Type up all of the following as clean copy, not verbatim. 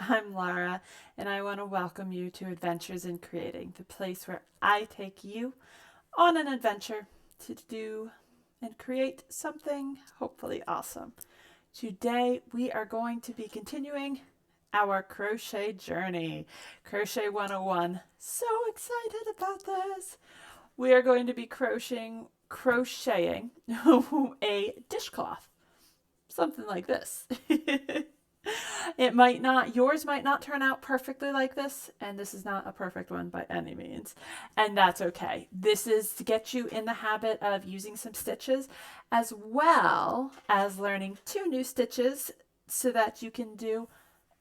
I'm Laura, and I want to welcome you to Adventures in Creating, the place where I take you on an adventure to do and create something hopefully awesome. Today, we are going to be continuing our crochet journey, Crochet 101. So excited about this! We are going to be crocheting a dishcloth, something like this. Yours might not turn out perfectly like this, and this is not a perfect one by any means, and that's okay. This is to get you in the habit of using some stitches, as well as learning 2 new stitches so that you can do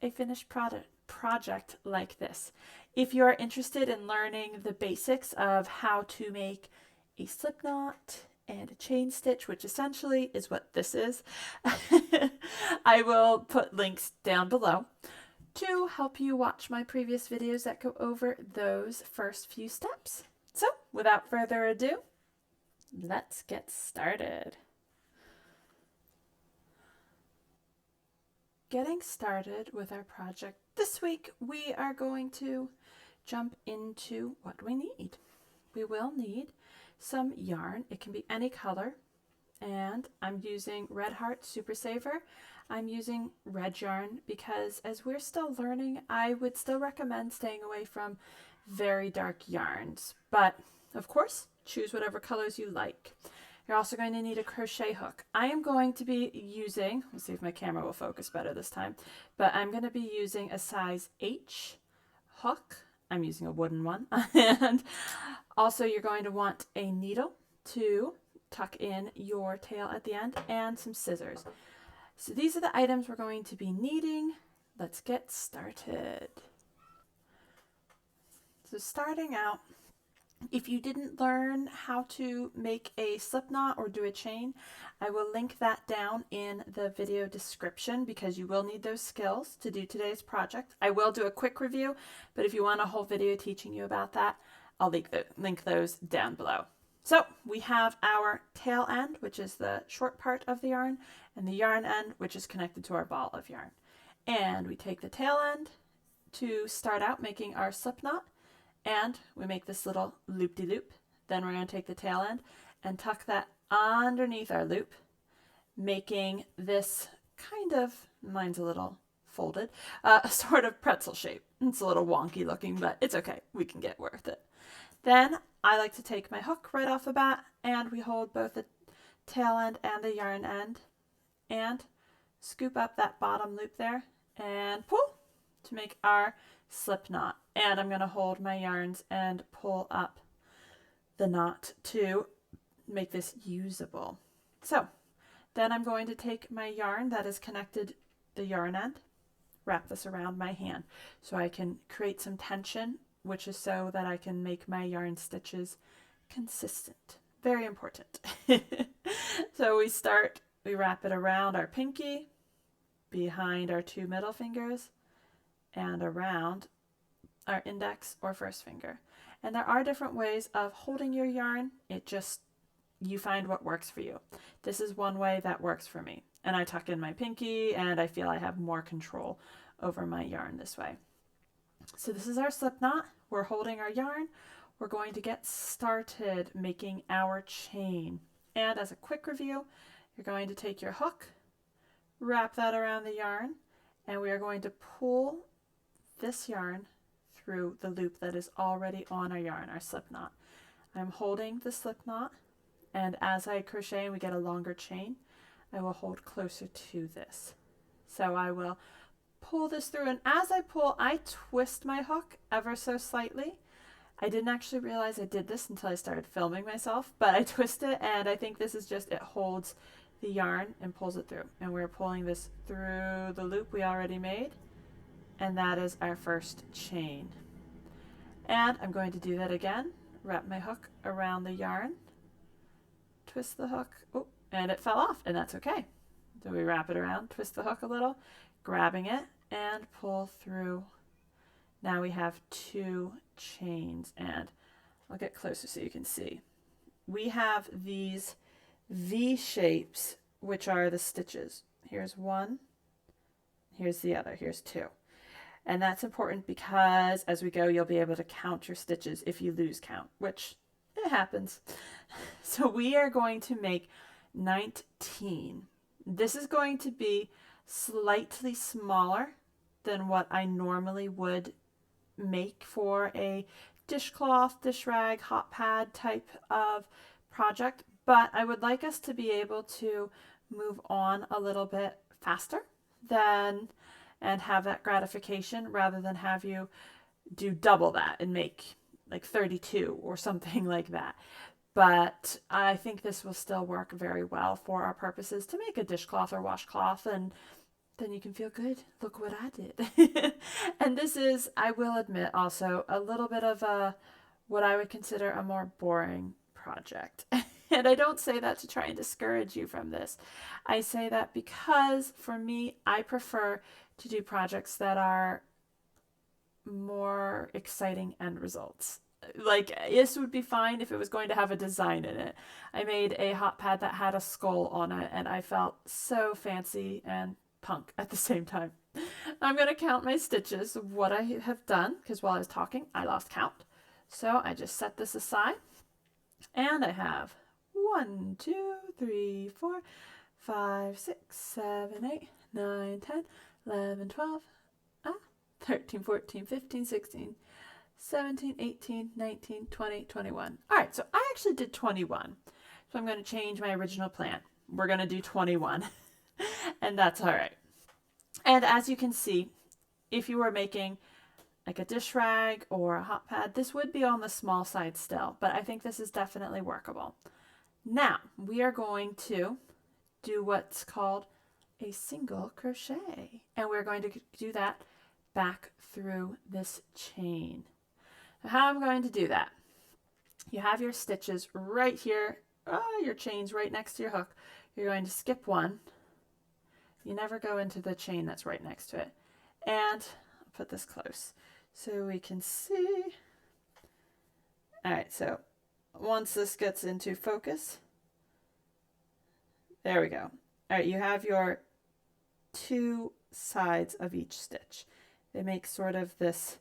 a finished project like this. If you are interested in learning the basics of how to make a slip knot and a chain stitch, which essentially is what this is, I will put links down below to help you watch my previous videos that go over those first few steps. So without further ado, let's get started. Getting started with our project this week, we are going to jump into what we need. We will need some yarn. It can be any color, and I'm using Red Heart Super Saver. I'm using red yarn because as we're still learning, I would still recommend staying away from very dark yarns, but of course, choose whatever colors you like. You're also going to need a crochet hook. I am going to be using, let's see if my camera will focus better this time, but I'm going to be using a size H hook. I'm using a wooden one. And also you're going to want a needle to tuck in your tail at the end and some scissors. So these are the items we're going to be needing. Let's get started. So starting out, if you didn't learn how to make a slip knot or do a chain, I will link that down in the video description because you will need those skills to do today's project. I will do a quick review, but if you want a whole video teaching you about that, I'll link those down below. So we have our tail end, which is the short part of the yarn, and the yarn end, which is connected to our ball of yarn. And we take the tail end to start out making our slip knot, and we make this little loop-de-loop. Then we're going to take the tail end and tuck that underneath our loop, making this kind of, mine's a little folded, sort of pretzel shape. It's a little wonky looking, but it's okay. We can get with it. Then I like to take my hook right off the bat, and we hold both the tail end and the yarn end and scoop up that bottom loop there and pull to make our slip knot. And I'm going to hold my yarns and pull up the knot to make this usable. So then I'm going to take my yarn that is connected the yarn end, wrap this around my hand so I can create some tension, which is so that I can make my yarn stitches consistent. Very important. So we wrap it around our pinky, behind our 2 middle fingers, and around our index or first finger. And there are different ways of holding your yarn. You find what works for you. This is one way that works for me. And I tuck in my pinky, and I feel I have more control over my yarn this way. So this is our slip knot. We're holding our yarn. We're going to get started making our chain. And as a quick review, you're going to take your hook, wrap that around the yarn, and we are going to pull this yarn through the loop that is already on our yarn, our slip knot. I'm holding the slip knot, and as I crochet and we get a longer chain, I will hold closer to this. So I will pull this through, and as I pull, I twist my hook ever so slightly. I didn't actually realize I did this until I started filming myself, but I twist it, and I think this is just, it holds the yarn and pulls it through. And we're pulling this through the loop we already made, and that is our first chain. And I'm going to do that again. Wrap my hook around the yarn, twist the hook, oh, and it fell off, and that's okay. So we wrap it around, twist the hook a little, grabbing it, and pull through. Now we have 2 chains, and I'll get closer so you can see. We have these V shapes, which are the stitches. Here's one, here's the other, here's 2. And that's important because as we go, you'll be able to count your stitches if you lose count, which it happens. So we are going to make 19. This is going to be slightly smaller than what I normally would make for a dishcloth, dish rag, hot pad type of project, but I would like us to be able to move on a little bit faster than and have that gratification rather than have you do double that and make like 32 or something like that. But I think this will still work very well for our purposes to make a dishcloth or washcloth, and then you can feel good. Look what I did. And this is, I will admit, also a little bit of a what I would consider a more boring project. And I don't say that to try and discourage you from this. I say that because for me, I prefer to do projects that are more exciting end results. Like, this would be fine if it was going to have a design in it. I made a hot pad that had a skull on it, and I felt so fancy and punk at the same time. I'm going to count my stitches of what I have done, because while I was talking, I lost count. So I just set this aside, and I have 1, 2, 3, 4, 5, 6, 7, 8, 9, 10, 11, 12, 13, 14, 15, 16, 17, 18, 19, 20, 21. All right, so I actually did 21. So I'm going to change my original plan. We're going to do 21, and that's all right. And as you can see, if you were making like a dish rag or a hot pad, this would be on the small side still, but I think this is definitely workable. Now, we are going to do what's called a single crochet, and we're going to do that back through this chain. How I'm going to do that, you have your stitches right here, your chain's right next to your hook. You're going to skip one. You never go into the chain that's right next to it. And I'll put this close so we can see. All right, so once this gets into focus, there we go. All right, you have your two sides of each stitch. They make sort of this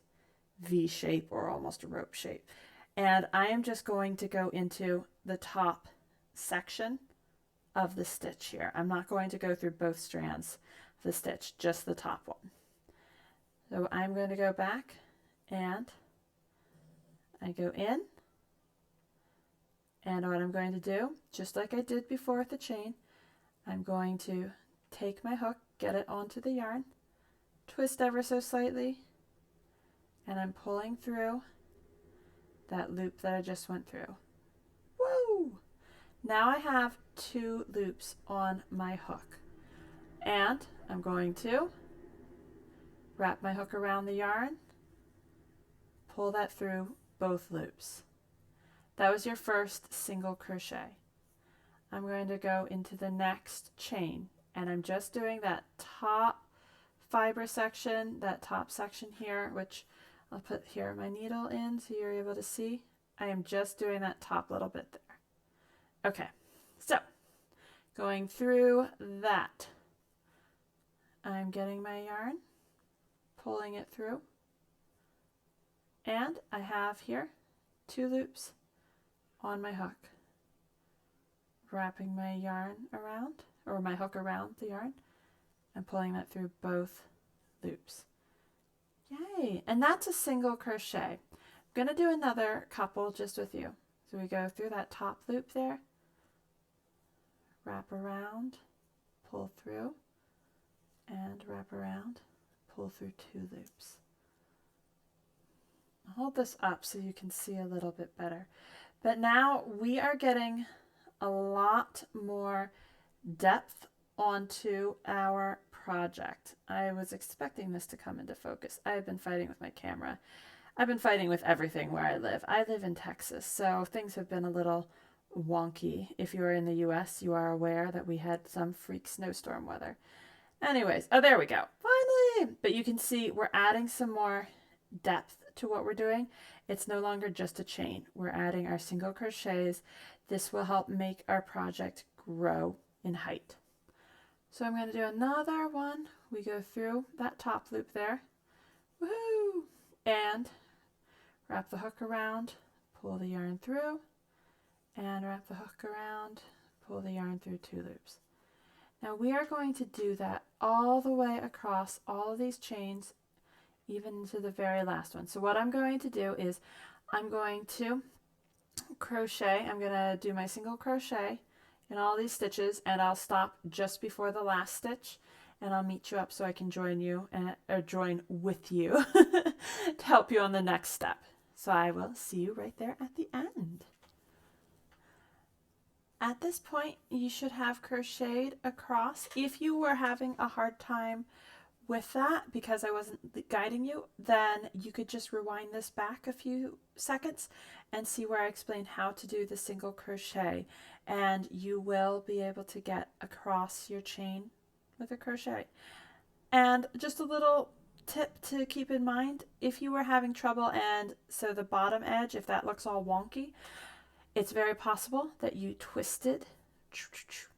V shape or almost a rope shape. And I am just going to go into the top section of the stitch here. I'm not going to go through both strands of the stitch, just the top one. So I'm going to go back and I go in, and what I'm going to do, just like I did before with the chain, I'm going to take my hook, get it onto the yarn, twist ever so slightly, and I'm pulling through that loop that I just went through. Woo! Now I have 2 loops on my hook, and I'm going to wrap my hook around the yarn, pull that through both loops. That was your first single crochet. I'm going to go into the next chain, and I'm just doing that top fiber section, that top section here, which I'll put here my needle in so you're able to see. I am just doing that top little bit there. Okay, so going through that, I'm getting my yarn, pulling it through, and I have here 2 loops on my hook, wrapping my yarn around, or my hook around the yarn, and pulling that through both loops. Yay! And that's a single crochet. I'm going to do another couple just with you. So we go through that top loop there, wrap around, pull through, and wrap around, pull through 2 loops. I'll hold this up so you can see a little bit better. But now we are getting a lot more depth onto our project. I was expecting this to come into focus. I've been fighting with my camera. I've been fighting with everything where I live. I live in Texas, so things have been a little wonky. If you are in the US, you are aware that we had some freak snowstorm weather. Anyways, oh, there we go. Finally! But you can see we're adding some more depth to what we're doing. It's no longer just a chain. We're adding our single crochets. This will help make our project grow in height. So I'm going to do another one. We go through that top loop there. Woohoo! And wrap the hook around, pull the yarn through, and wrap the hook around, pull the yarn through 2 loops. Now we are going to do that all the way across all of these chains, even to the very last one. So what I'm going to do is I'm going to crochet, I'm going to do my single crochet in all these stitches, and I'll stop just before the last stitch, and I'll meet you up so I can join you or join with you to help you on the next step. So I will see you right there at the end. At this point, you should have crocheted across. If you were having a hard time with that because I wasn't guiding you, then you could just rewind this back a few seconds and see where I explained how to do the single crochet, and you will be able to get across your chain with a crochet. And just a little tip to keep in mind, if you were having trouble and so the bottom edge, if that looks all wonky, it's very possible that you twisted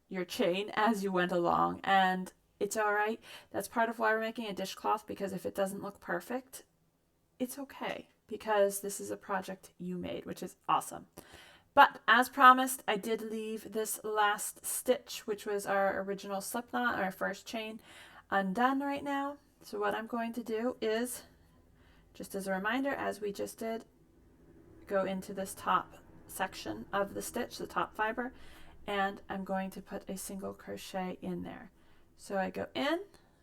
your chain as you went along, and it's all right. That's part of why we're making a dishcloth, because if it doesn't look perfect, it's okay, because this is a project you made, which is awesome. But as promised, I did leave this last stitch, which was our original slip knot, our first chain, undone right now. So what I'm going to do is, just as a reminder, as we just did, go into this top section of the stitch, the top fiber, and I'm going to put a single crochet in there. So I go in,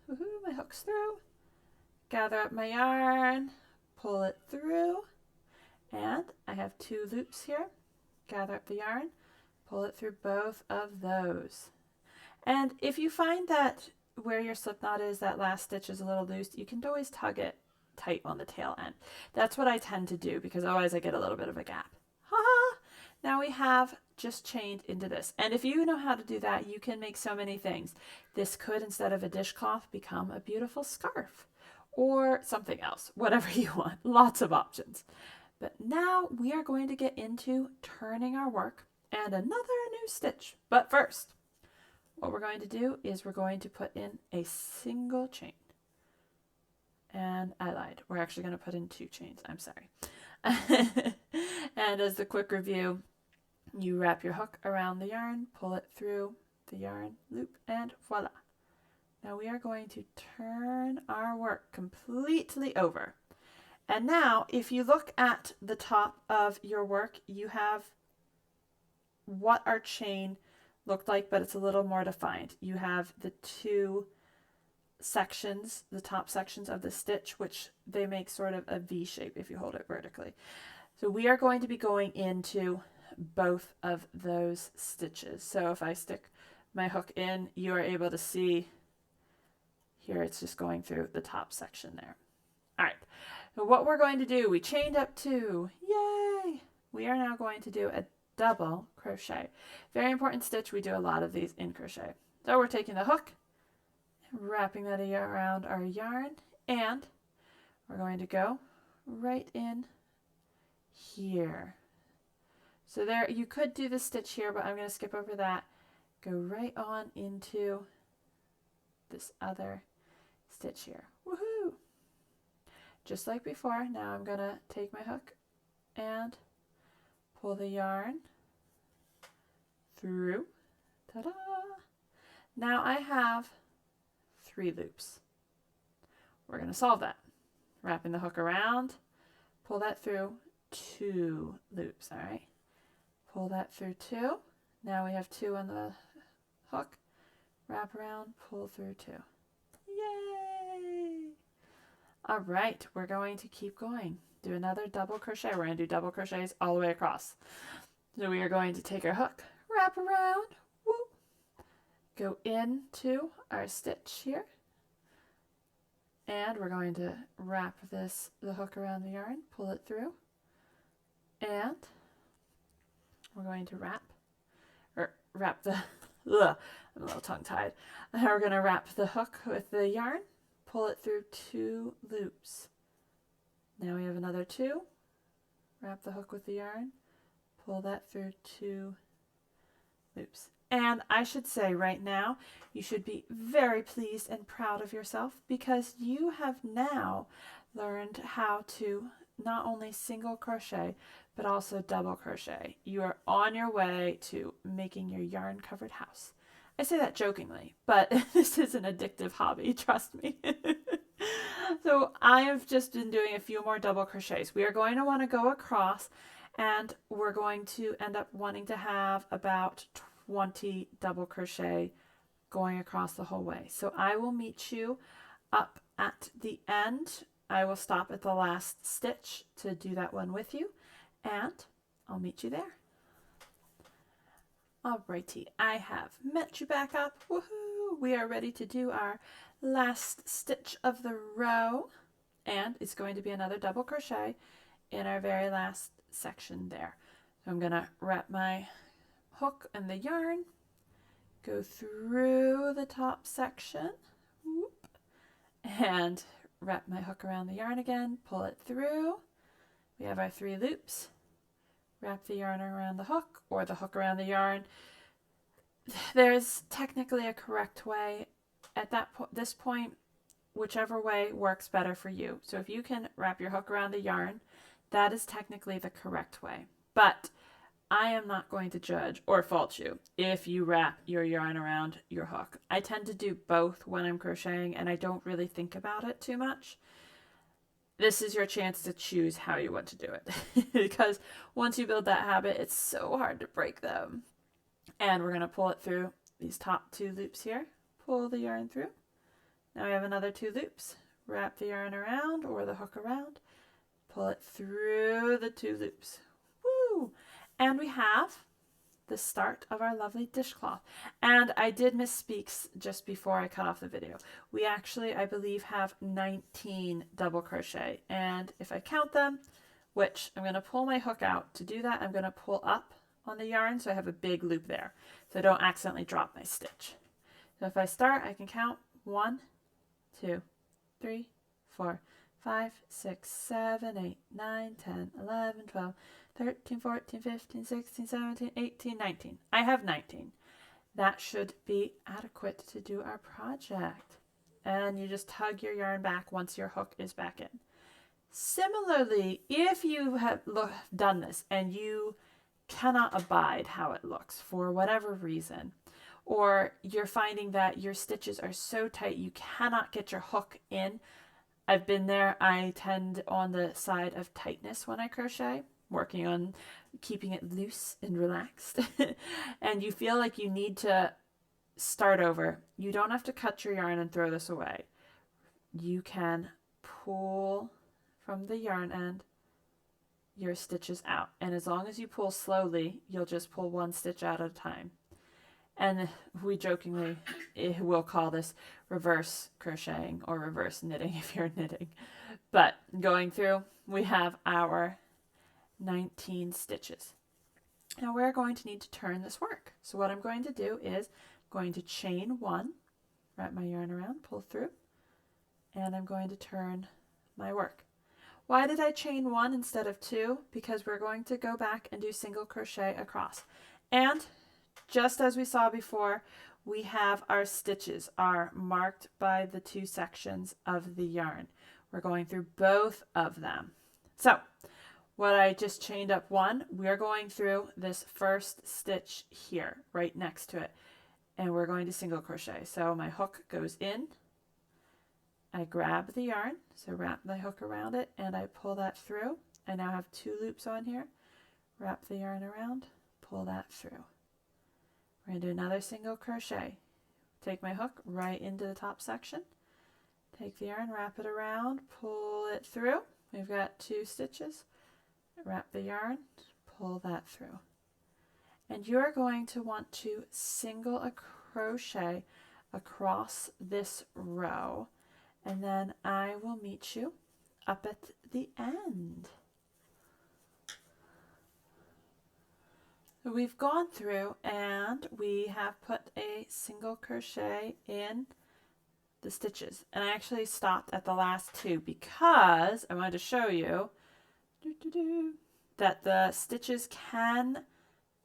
woohoo, my hook's through, gather up my yarn, pull it through, and I have 2 loops here. Gather up the yarn, pull it through both of those. And if you find that where your slip knot is, that last stitch is a little loose, you can always tug it tight on the tail end. That's what I tend to do, because otherwise I get a little bit of a gap. Ha! Now we have just chained into this. And if you know how to do that, you can make so many things. This could, instead of a dishcloth, become a beautiful scarf or something else, whatever you want. Lots of options. But now we are going to get into turning our work and another new stitch. But first, what we're going to do is we're going to put in a single chain. And I lied. We're actually going to put in 2 chains. I'm sorry. And as a quick review, you wrap your hook around the yarn, pull it through the yarn loop, and voila. Now we are going to turn our work completely over. And now, if you look at the top of your work, you have what our chain looked like, but it's a little more defined. You have the 2 sections, the top sections of the stitch, which they make sort of a V shape if you hold it vertically. So we are going to be going into both of those stitches. So if I stick my hook in, you are able to see here it's just going through the top section there. All right. So what we're going to do, we chained up 2. Yay! We are now going to do a double crochet. Very important stitch. We do a lot of these in crochet. So we're taking the hook, wrapping that around our yarn, and we're going to go right in here. So there, you could do the stitch here, but I'm going to skip over that. Go right on into this other stitch here. Woohoo! Just like before, now I'm going to take my hook and pull the yarn through. Ta-da! Now I have 3 loops. We're going to solve that. Wrapping the hook around, pull that through 2 loops, all right? Pull that through 2. Now we have 2 on the hook. Wrap around, pull through 2. Yay! All right, we're going to keep going. Do another double crochet. We're going to do double crochets all the way across. So we are going to take our hook, wrap around, woo, go into our stitch here, and we're going to wrap the hook around the yarn, pull it through, and we're going to wrap the, I'm a little tongue-tied. Now we're going to wrap the hook with the yarn, pull it through 2 loops. Now we have another 2, wrap the hook with the yarn, pull that through 2 loops. And I should say right now, you should be very pleased and proud of yourself because you have now learned how to not only single crochet, but also double crochet. You are on your way to making your yarn covered house. I say that jokingly, but this is an addictive hobby, trust me. So I have just been doing a few more double crochets. We are going to want to go across, and we're going to end up wanting to have about 20 double crochet going across the whole way. So I will meet you up at the end. I will stop at the last stitch to do that one with you, and I'll meet you there. Alrighty, I have met you back up. Woohoo! We are ready to do our last stitch of the row, and it's going to be another double crochet in our very last section there. So I'm going to wrap my hook and the yarn, go through the top section, whoop, and wrap my hook around the yarn again, pull it through. We have our 3 loops. Wrap the yarn around the hook or the hook around the yarn. There's technically a correct way at this point, whichever way works better for you. So if you can wrap your hook around the yarn, that is technically the correct way. But I am not going to judge or fault you if you wrap your yarn around your hook. I tend to do both when I'm crocheting, and I don't really think about it too much. This is your chance to choose how you want to do it because once you build that habit, it's so hard to break them. And we're going to pull it through these top 2 loops here. Pull the yarn through. Now we have another 2 loops. Wrap the yarn around or the hook around. Pull it through the 2 loops. Woo! And we have the start of our lovely dishcloth. And I did misspeak just before I cut off the video. We actually, I believe, have 19 double crochet. And if I count them, which I'm going to pull my hook out. To do that, I'm going to pull up on the yarn so I have a big loop there, so I don't accidentally drop my stitch. So if I start, I can count 1, 2, 3, 4, 5, 6, 7, 8, 9, 10, 11, 12, 13, 14, 15, 16, 17, 18, 19. I have 19. That should be adequate to do our project. And you just tug your yarn back once your hook is back in. Similarly, if you have done this and you cannot abide how it looks for whatever reason, or you're finding that your stitches are so tight you cannot get your hook in, I've been there. I tend on the side of tightness when I crochet, working on keeping it loose and relaxed. And you feel like you need to start over. You don't have to cut your yarn and throw this away. You can pull from the yarn end your stitches out, and as long as you pull slowly, you'll just pull 1 stitch out at a time. And we jokingly will call this reverse crocheting or reverse knitting if you're knitting. But going through, we have our 19 stitches. Now we're going to need to turn this work. So what I'm going to do is I'm going to chain 1, wrap my yarn around, pull through, and I'm going to turn my work. Why did I chain 1 instead of 2? Because we're going to go back and do single crochet across. And just as we saw before, we have our stitches are marked by the 2 sections of the yarn. We're going through both of them. So what I just chained up 1, we are going through this first stitch here, right next to it. And we're going to single crochet. So my hook goes in. I grab the yarn, so wrap my hook around it, and I pull that through. I now have 2 loops on here. Wrap the yarn around, pull that through. We're going to do another single crochet. Take my hook right into the top section. Take the yarn, wrap it around, pull it through. We've got 2 stitches. Wrap the yarn, pull that through. And you're going to want to single a crochet across this row. And then I will meet you up at the end. So we've gone through and we have put a single crochet in the stitches. And I actually stopped at the last 2 because I wanted to show you that the stitches can,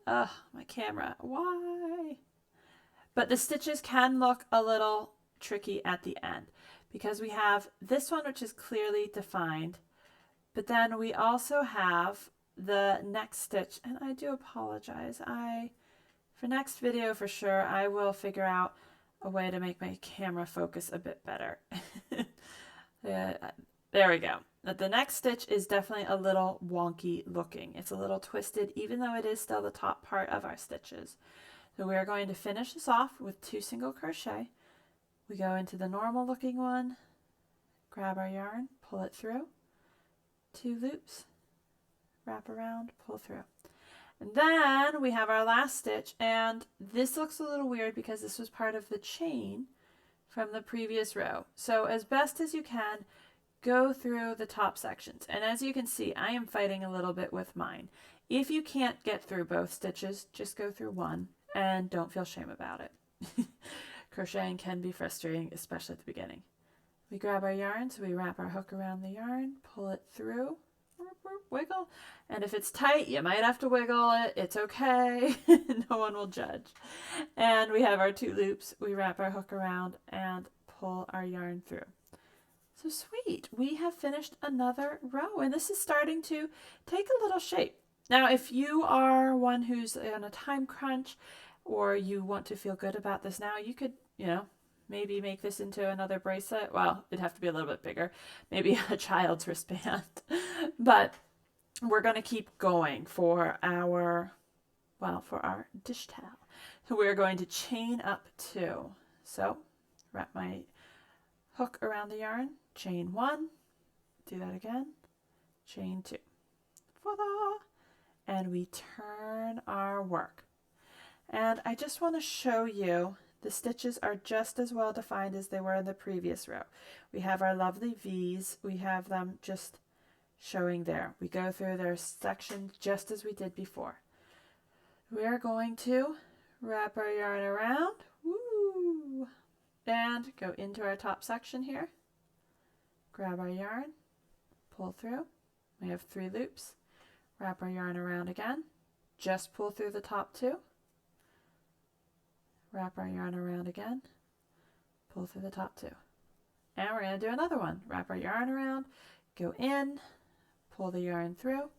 my camera, why? But the stitches can look a little tricky at the end because we have this one, which is clearly defined, but then we also have the next stitch, and I do apologize. For next video for sure, I will figure out a way to make my camera focus a bit better. There we go. But the next stitch is definitely a little wonky looking. It's a little twisted, even though it is still the top part of our stitches. So we are going to finish this off with 2 single crochet. We go into the normal looking one, grab our yarn, pull it through, 2 loops, wrap around, pull through. And then we have our last stitch, and this looks a little weird because this was part of the chain from the previous row. So as best as you can, go through the top sections. And as you can see, I am fighting a little bit with mine. If you can't get through both stitches, just go through one and don't feel shame about it. Crocheting can be frustrating, especially at the beginning. We grab our yarn, so we wrap our hook around the yarn, pull it through, wiggle, and if it's tight, you might have to wiggle it. It's okay. No one will judge. And we have our 2 loops. We wrap our hook around and pull our yarn through. So sweet. We have finished another row, and this is starting to take a little shape. Now, if you are one who's on a time crunch or you want to feel good about this now, you could, maybe make this into another bracelet. Well, it'd have to be a little bit bigger, maybe a child's wristband. But we're going to keep going for our dish towel. So we're going to chain up 2. So wrap my hook around the yarn, chain 1, do that again, chain 2. Voila! And we turn our work. And I just want to show you the stitches are just as well defined as they were in the previous row. We have our lovely V's. We have them just showing there. We go through their sections just as we did before. We are going to wrap our yarn around, woo, and go into our top section here. Grab our yarn, pull through. We have 3 loops. Wrap our yarn around again. Just pull through the top 2. Wrap our yarn around again, pull through the top 2. And we're going to do another one. Wrap our yarn around, go in, pull the yarn through,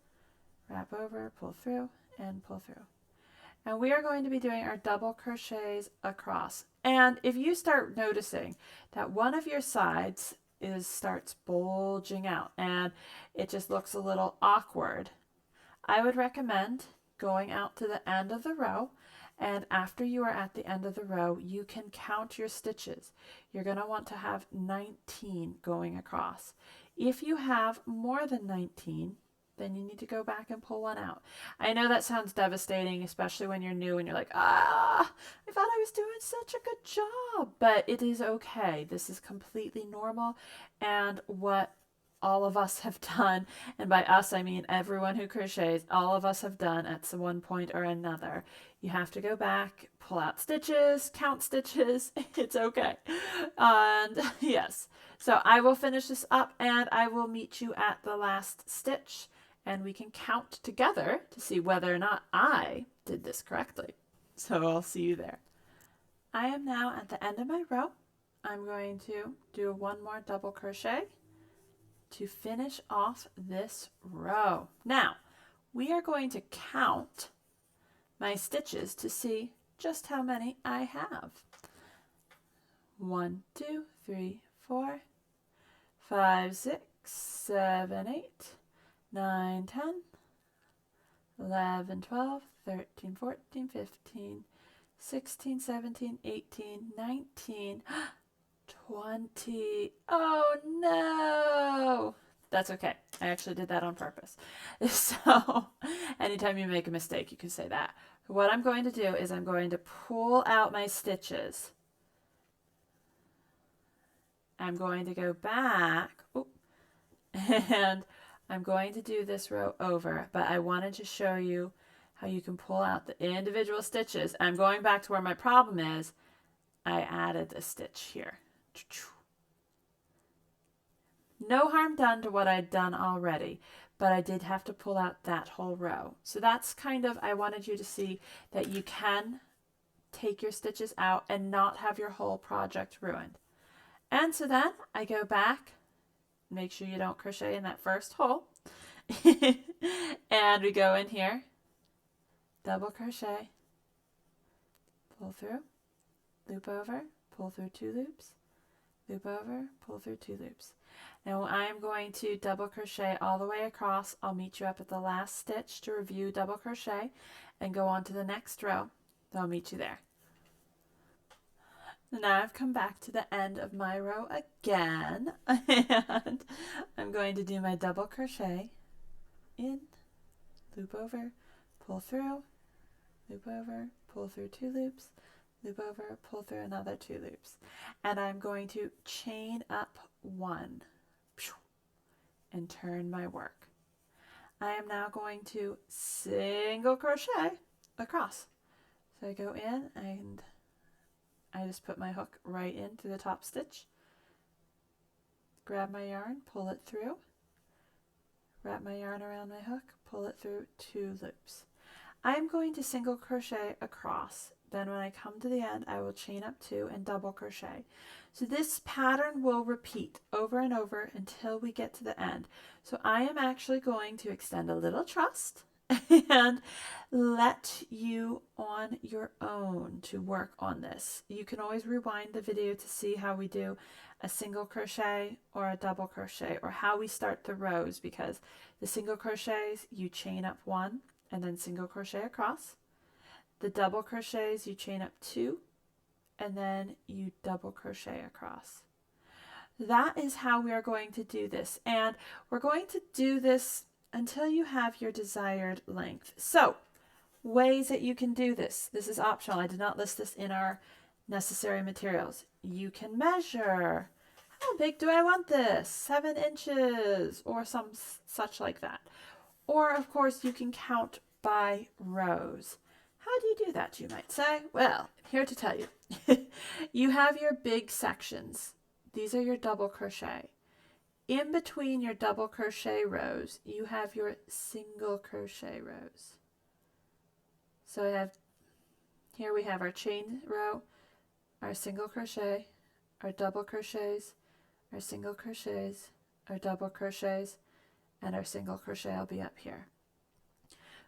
wrap over, pull through, and pull through. And we are going to be doing our double crochets across. And if you start noticing that one of your sides starts bulging out and it just looks a little awkward, I would recommend going out to the end of the row. And after you are at the end of the row, you can count your stitches. You're going to want to have 19 going across. If you have more than 19, then you need to go back and pull one out. I know that sounds devastating, especially when you're new and you're like, I thought I was doing such a good job. But it is okay. This is completely normal. And what all of us have done, and by us I mean everyone who crochets, all of us have done at one point or another. You have to go back, pull out stitches, count stitches. It's okay. And yes, so I will finish this up and I will meet you at the last stitch and we can count together to see whether or not I did this correctly. So I'll see you there. I am now at the end of my row. I'm going to do 1 more double crochet to finish off this row. Now, we are going to count my stitches to see just how many I have. 1, 2, 3, 4, 5, 6, 7, 8, 9, 10, 11, 12, 13, 14, 15, 16, 17, 18, 19, 20. Oh no! That's okay. I actually did that on purpose. So anytime you make a mistake, you can say that. What I'm going to do is I'm going to pull out my stitches. I'm going to go back. And I'm going to do this row over, but I wanted to show you how you can pull out the individual stitches. I'm going back to where my problem is. I added a stitch here. No harm done to what I'd done already, but I did have to pull out that whole row. So that's kind of, I wanted you to see that you can take your stitches out and not have your whole project ruined. And so then I go back, make sure you don't crochet in that first hole, and we go in here, double crochet, pull through, loop over, pull through 2 loops, loop over, pull through 2 loops. Now I am going to double crochet all the way across. I'll meet you up at the last stitch to review double crochet and go on to the next row. I'll meet you there. Now I've come back to the end of my row again, and I'm going to do my double crochet in, loop over, pull through, loop over, pull through 2 loops, loop over, pull through another 2 loops, and I'm going to chain up 1 and turn my work. I am now going to single crochet across. So I go in and I just put my hook right in through the top stitch, grab my yarn, pull it through, wrap my yarn around my hook, pull it through 2 loops. I'm going to single crochet across. Then when I come to the end, I will chain up 2 and double crochet. So this pattern will repeat over and over until we get to the end. So I am actually going to extend a little trust and let you on your own to work on this. You can always rewind the video to see how we do a single crochet or a double crochet, or how we start the rows, because the single crochets, you chain up 1 and then single crochet across. The double crochets, you chain up 2 and then you double crochet across. That is how we are going to do this, and we're going to do this until you have your desired length. So, ways that you can do this. This is optional. I did not list this in our necessary materials. You can measure. How big do I want this? 7 inches or some such like that. Or, of course, you can count by rows. How do you do that, you might say? Well, I'm here to tell you. You have your big sections. These are your double crochet. In between your double crochet rows, you have your single crochet rows. So here we have our chain row, our single crochet, our double crochets, our single crochets, our double crochets, and our single crochet will be up here.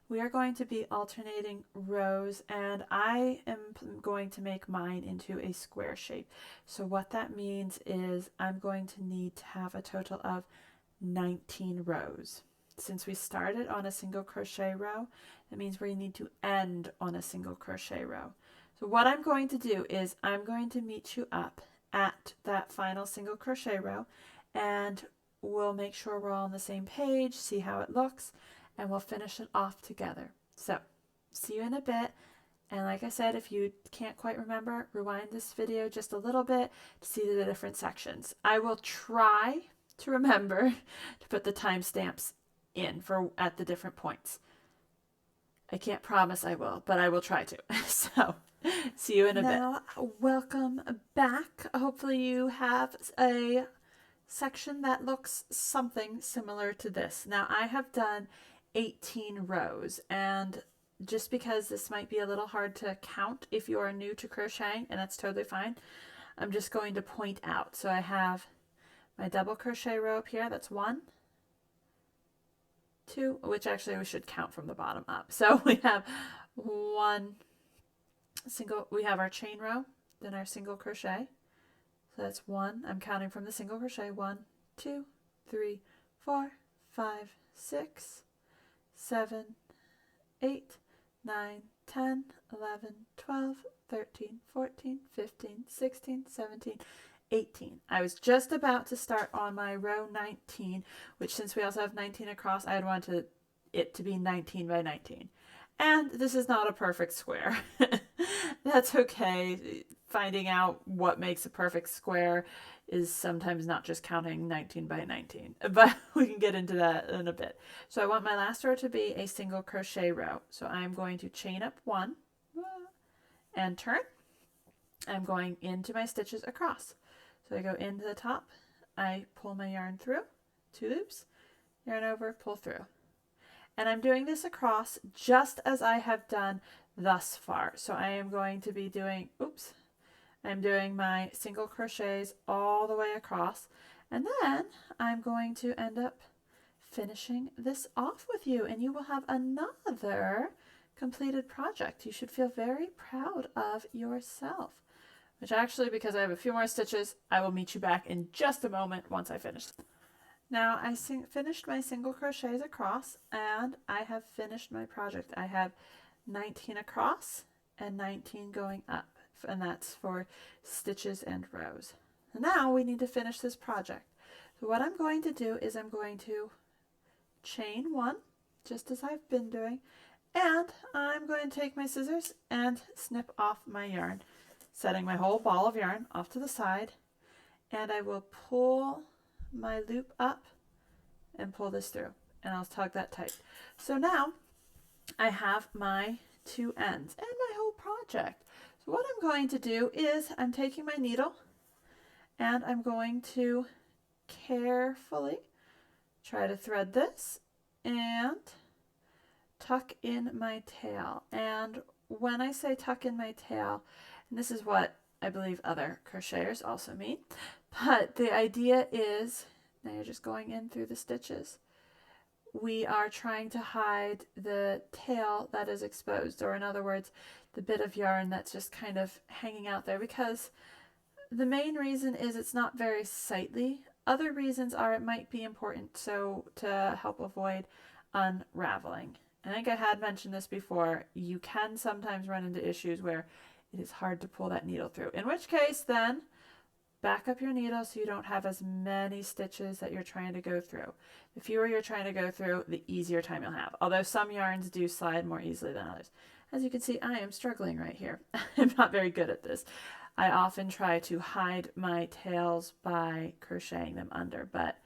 We are going to be alternating rows, and I am going to make mine into a square shape. So what that means is I'm going to need to have a total of 19 rows. Since we started on a single crochet row, that means we need to end on a single crochet row. So what I'm going to do is I'm going to meet you up at that final single crochet row, and we'll make sure we're all on the same page, see how it looks, and we'll finish it off together. So, see you in a bit. And like I said, if you can't quite remember, rewind this video just a little bit to see the different sections. I will try to remember to put the timestamps in at the different points. I can't promise I will, but I will try to. So, see you in a bit. Welcome back. Hopefully you have a section that looks something similar to this. Now, I have done 18 rows, and just because this might be a little hard to count if you are new to crocheting, and that's totally fine, I'm just going to point out. So I have my double crochet row up here, that's 1, 2, which actually we should count from the bottom up. So we have 1 single, we have our chain row, then our single crochet. So that's 1, I'm counting from the single crochet, 1, 2, 3, 4, 5, 6, 7, 8, 9, 10, 11, 12, 13, 14, 15, 16, 17, 18. I was just about to start on my row 19, which since we also have 19 across, I had wanted it to be 19 by 19. And this is not a perfect square. That's okay. Finding out what makes a perfect square is sometimes not just counting 19 by 19, but we can get into that in a bit. So I want my last row to be a single crochet row. So I'm going to chain up 1 and turn. I'm going into my stitches across. So I go into the top, I pull my yarn through, 2 loops, yarn over, pull through. And I'm doing this across just as I have done thus far. So I am going to be doing, oops, I'm doing my single crochets all the way across, and then I'm going to end up finishing this off with you, and you will have another completed project. You should feel very proud of yourself. Which actually, because I have a few more stitches, I will meet you back in just a moment once I finish. Now I finished my single crochets across, and I have finished my project. I have 19 across and 19 going up, and that's for stitches and rows. Now we need to finish this project. So what I'm going to do is I'm going to chain one, just as I've been doing, and I'm going to take my scissors and snip off my yarn, setting my whole ball of yarn off to the side, and I will pull my loop up and pull this through, and I'll tug that tight. So now I have my two ends and my whole project. So what I'm going to do is I'm taking my needle and I'm going to carefully try to thread this and tuck in my tail. And when I say tuck in my tail, and this is what I believe other crocheters also mean, but the idea is, now you're just going in through the stitches. We are trying to hide the tail that is exposed, or in other words, the bit of yarn that's just kind of hanging out there, because the main reason is it's not very sightly. Other reasons are it might be important so to help avoid unraveling. I think I had mentioned this before. You can sometimes run into issues where it is hard to pull that needle through, in which case then back up your needle so you don't have as many stitches that you're trying to go through. The fewer you're trying to go through, the easier time you'll have, although some yarns do slide more easily than others. As you can see, I am struggling right here. I'm not very good at this. I often try to hide my tails by crocheting them under, but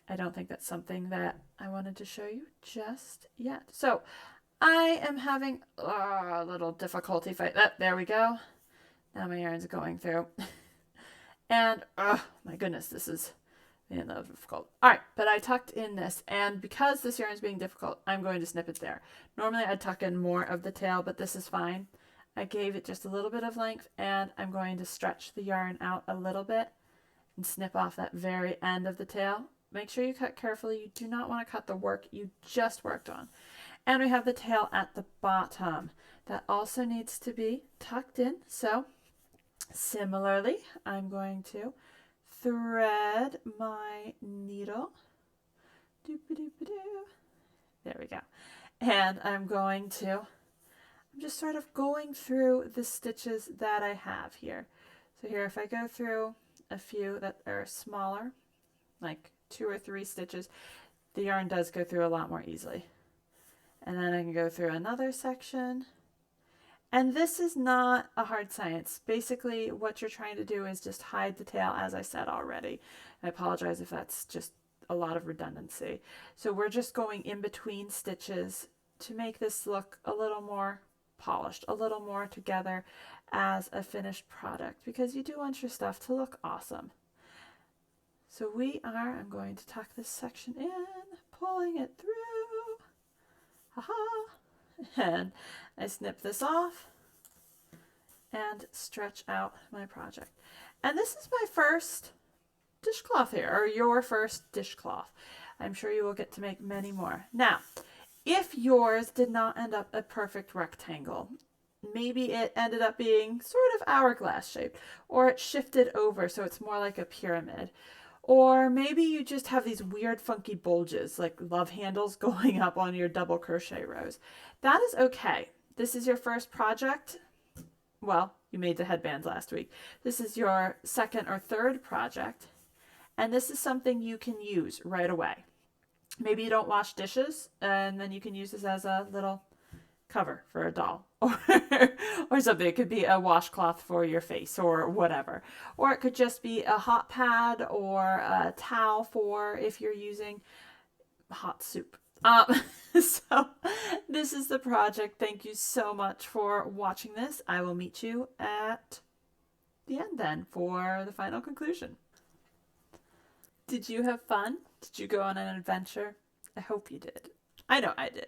I don't think that's something that I wanted to show you just yet. So I am having a little difficulty fight. There we go. Now my yarn's going through. And, oh my goodness, this is difficult. All right, but I tucked in this, and because this yarn is being difficult, I'm going to snip it there. Normally I'd tuck in more of the tail, but this is fine. I gave it just a little bit of length, and I'm going to stretch the yarn out a little bit and snip off that very end of the tail. Make sure you cut carefully. You do not want to cut the work you just worked on. And we have the tail at the bottom. That also needs to be tucked in. So similarly, I'm going to thread my needle. There we go. And I'm just sort of going through the stitches that I have here. So here, if I go through a few that are smaller, like 2 or 3 stitches, the yarn does go through a lot more easily. And then I can go through another section. And this is not a hard science. Basically, what you're trying to do is just hide the tail, as I said already. I apologize if that's just a lot of redundancy. So we're just going in between stitches to make this look a little more polished, a little more together as a finished product, because you do want your stuff to look awesome. So I'm going to tuck this section in, pulling it through. Haha. And I snip this off and stretch out my project. And this is my first dishcloth here, or your first dishcloth. I'm sure you will get to make many more. Now, if yours did not end up a perfect rectangle, maybe it ended up being sort of hourglass shaped, or it shifted over so it's more like a pyramid. Or maybe you just have these weird funky bulges like love handles going up on your double crochet rows. That is okay. This is your first project. Well, you made the headbands last week. This is your second or third project. And this is something you can use right away. Maybe you don't wash dishes, and then you can use this as a little cover for a doll or something. It could be a washcloth for your face or whatever. Or it could just be a hot pad or a towel for if you're using hot soup. So this is the project. Thank you so much for watching this. I will meet you at the end then for the final conclusion. Did you have fun? Did you go on an adventure? I hope you did. I know I did.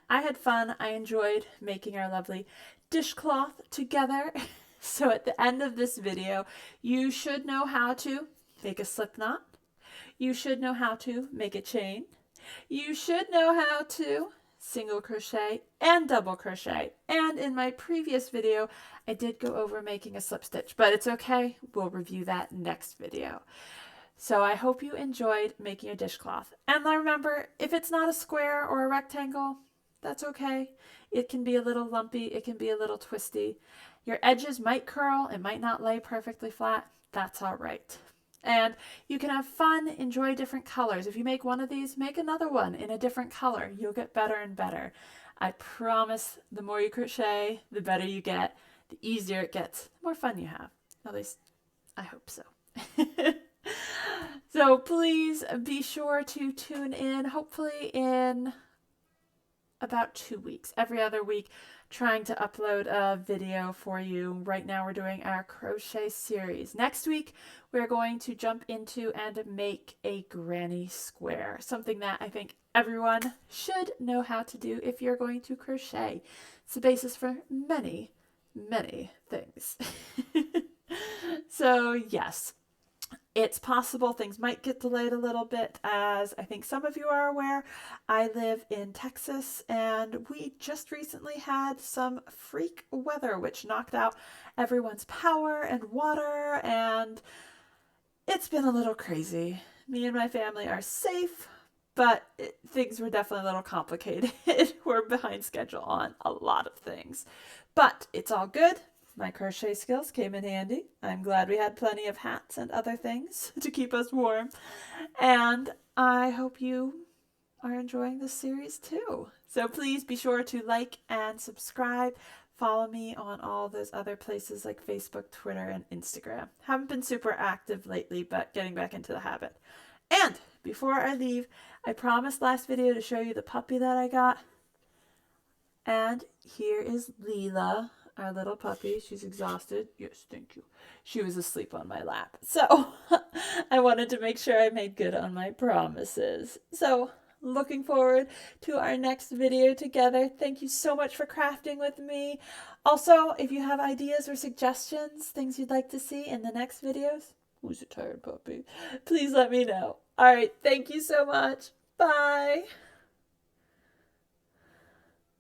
I had fun. I enjoyed making our lovely dishcloth together. So at the end of this video, you should know how to make a slip knot. You should know how to make a chain. You should know how to single crochet and double crochet. And in my previous video, I did go over making a slip stitch, but it's okay. We'll review that next video. So I hope you enjoyed making a dishcloth. And remember, if it's not a square or a rectangle, that's okay. It can be a little lumpy. It can be a little twisty. Your edges might curl. It might not lay perfectly flat. That's all right. And you can have fun, enjoy different colors. If you make one of these, make another one in a different color. You'll get better and better. I promise the more you crochet, the better you get, the easier it gets, the more fun you have. At least, I hope so. So please be sure to tune in, hopefully in about 2 weeks, every other week, trying to upload a video for you. Right now we're doing our crochet series. Next week, we're going to jump into and make a granny square, something that I think everyone should know how to do if you're going to crochet. It's the basis for many, many things. So yes. It's possible things might get delayed a little bit, as I think some of you are aware. I live in Texas, and we just recently had some freak weather, which knocked out everyone's power and water, and it's been a little crazy. Me and my family are safe, but things were definitely a little complicated. We're behind schedule on a lot of things, but it's all good. My crochet skills came in handy. I'm glad we had plenty of hats and other things to keep us warm. And I hope you are enjoying this series too. So please be sure to like and subscribe. Follow me on all those other places like Facebook, Twitter, and Instagram. Haven't been super active lately, but getting back into the habit. And before I leave, I promised last video to show you the puppy that I got. And here is Leela, our little puppy. She's exhausted. Yes, thank you. She was asleep on my lap. So I wanted to make sure I made good on my promises. So looking forward to our next video together. Thank you so much for crafting with me. Also, if you have ideas or suggestions, things you'd like to see in the next videos, who's a tired puppy, please let me know. All right, thank you so much. Bye.